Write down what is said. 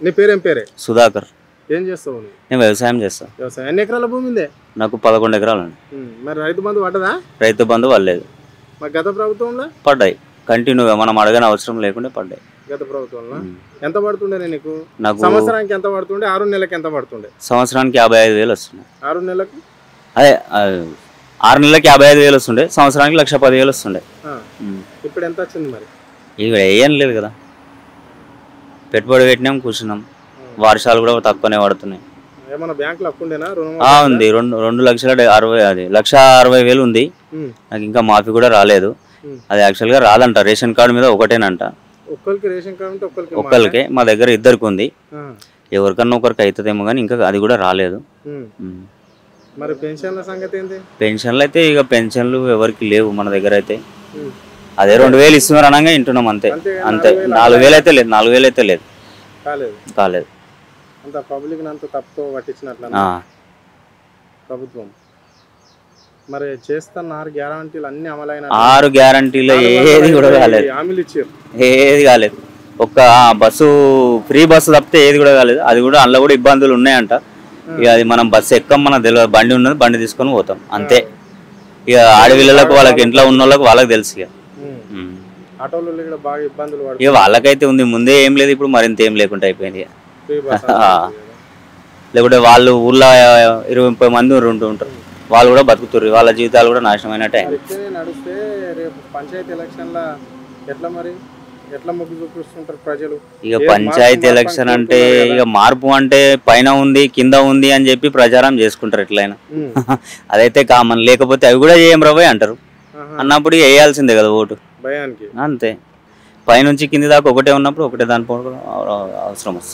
నీ పేరేం పేరే? సుధాకర్. ఏం చేస్తావు నువ్వు? నేను వ్యవసాయం చేస్తా. వ్యవసాయం ఎన్ని ఎకరాల భూమి ఉందే? నాకు 11 ఎకరాలు ఉంది. మరి రైతు బంధు పడ్డదా? రైతు బంధు పడలేదు. మరి గత ప్రభుత్వంలో పడ్డాయి, కంటిన్యూగా మనం అడగని అవసరం లేకుండా పడ్డాయి. గత ప్రభుత్వంలో ఎంత పడుతుండే నీకు? నాకు సంవత్సరానికి ఎంత పడుతుండే? 6 నెలలకు ఎంత పడుతుండే? సంవత్సరానికి 55,000 వస్తున్నాయి. 6 నెలలకు అదే 6 నెలలకి 55,000 వస్తుండే, సంవత్సరానికి 1,10,000 వస్తుండే. ఇప్పుడు ఎంత వచ్చింది మరి? ఇక ఏం లేదు కదా, పెట్టుబడి పెట్టినాం కూర్చున్నాం. వర్షాలు కూడా తక్కువనే పడుతున్నాయి. ఏమన్నా బ్యాంకులో అప్పు ఉండేనా? ఉంది, 2,60,000 ఉంది. నాకు ఇంకా మాఫీ కూడా రాలేదు. అది యాక్చువల్గా రాదంట, రేషన్ కార్డు మీద ఒకటేనంట. ఒక్కరికి రేషన్ కార్డు ఉంటే ఒక్కరికే, మా దగ్గర ఇద్దరికి ఉంది. ఎవరికన్నా ఒకరికి అవుతుందేమో కానీ ఇంకా అది కూడా రాలేదు. మరి పెన్షన్ల సంగతి ఏంటి? పెన్షన్లు అయితే ఇక పెన్షన్లు ఎవరికి లేవు మన దగ్గర అయితే. అదే 2,000 ఇస్తున్నారు అనగా వింటున్నాం అంతే. అంతే 4,000 అయితే లేదు, 4,000 అయితే లేదు, కాలేదు. అంత పబ్లిక్ అంత తప్పుతో పట్టించినట్ల ప్రభుత్వం. మరి చేస్తున్న 6 గ్యారంటీలు అన్ని అమలైన 6 గ్యారంటీలు ఏది కూడా కాలేదు, హామీలు ఇచ్చారు, ఏది కాలేదు. ఒక్క బస్సు ఫ్రీ బస్సు తప్పితే ఏది కూడా కాలేదు. అది కూడా అందులో కూడా ఇబ్బందులు ఉన్నాయంట. ఇక అది మనం బస్సు ఎక్కం, మనకు తెలియదు. బండి ఉన్నది, బండి తీసుకొని పోతాం అంతే. ఇక ఆడపిల్లలకు వాళ్ళకి ఇంట్లో ఉన్న వాళ్ళకి వాళ్ళకి తెలుసు. ఇక ఇక వాళ్ళకైతే ఉంది, ముందే ఏం లేదు, ఇప్పుడు మరింత ఏం లేకుండా అయిపోయింది. లేకుంటే వాళ్ళు ఊళ్ళో 20-30 మంది ఉంటూ ఉంటారు, వాళ్ళు కూడా బతుకుతారు, వాళ్ళ జీవితాలు కూడా నాశనం అయినట్టే. నడిస్తే రేపు పంచాయతీ ఎలక్షన్ల ఎట్లా మరి? ఎట్లా మొగ్గు చూపిస్తుంటారు ప్రజలు? ఇక పంచాయతీ ఎలక్షన్ అంటే ఇక మార్పు అంటే పైన ఉంది కింద ఉంది అని చెప్పి ప్రచారం చేసుకుంటారు ఎట్లయినా. అదైతే కామన్. లేకపోతే అవి కూడా ఏం రవ్వే అంటారు అన్నప్పుడు వేయాల్సిందే కదా ఓటు, భయానికి. అంతే. పైనుంచి కింది దాకా ఒకటే ఉన్నప్పుడు ఒకటే దాని అవసరం వస్తుంది.